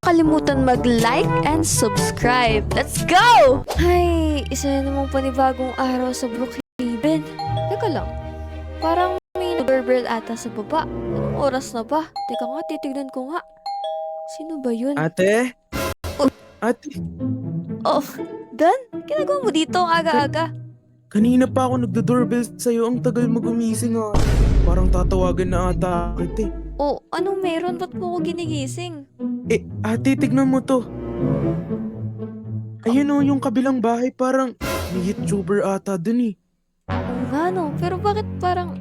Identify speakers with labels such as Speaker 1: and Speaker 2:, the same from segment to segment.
Speaker 1: kalimutan mag-like and subscribe. Let's go! Ay, isa na namang panibagong araw sa Brookhaven. Teka lang, parang may doorbell ata sa baba. Anong oras na ba? Teka nga, titignan ko nga. Sino ba yun?
Speaker 2: Ate?
Speaker 1: Oh.
Speaker 2: Ate,
Speaker 1: Oh, Dan? Ginagawa mo dito ang aga-aga?
Speaker 2: kanina pa ako nagdo-doorbell sa'yo. Ang tagal mo gumising ah. Parang tatawagan na ata kita eh.
Speaker 1: Oh, anong meron? Ba't mo ko ginigising?
Speaker 2: Ate, tignan mo to. Ayun oh, yung kabilang bahay parang may YouTuber ata dun eh.
Speaker 1: Oo nga no, pero bakit parang...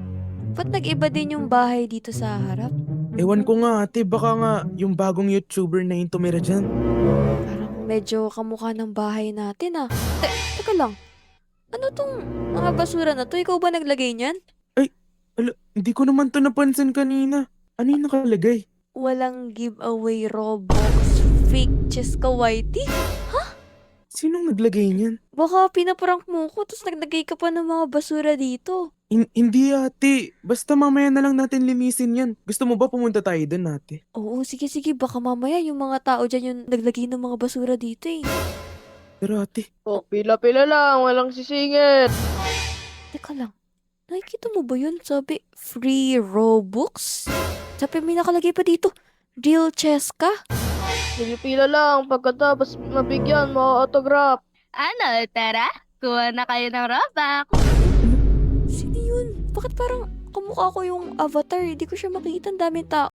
Speaker 1: Ba't nag-iba din yung bahay dito sa harap?
Speaker 2: Ewan ko nga ate, baka nga yung bagong YouTuber na yung tumira dyan.
Speaker 1: Parang medyo kamukha ng bahay natin ah. Teka lang. Ano tong mga basura na to? Ikaw ba naglagay niyan?
Speaker 2: Hindi ko naman to napansin kanina. Ano yung nakalagay?
Speaker 1: Walang giveaway Robux fake Cheska Whitey?
Speaker 2: Sinong naglagay niyan?
Speaker 1: Baka pinaprank mo ko tapos naglagay ka pa ng mga basura dito.
Speaker 2: Hindi ate, basta mamaya na lang natin linisin yan. Gusto mo ba pumunta tayo dun ate?
Speaker 1: Oo, sige. Baka mamaya yung mga tao dyan yung naglagay ng mga basura dito eh.
Speaker 2: Pero ate,
Speaker 3: Oh, pila-pila lang, walang sisingit.
Speaker 1: Teka lang. Nakikita mo ba yun? Sabi, free Robux? Sabi, may nakalagay pa dito. Real Cheska?
Speaker 3: Pila lang, pagkatapos mabigyan, ma-autograph.
Speaker 4: Ano, tara? Kuha na kayo ng Robux.
Speaker 1: Sino yun? Bakit parang kamukha ko yung avatar? Hindi ko siya makita. Ang daming tao.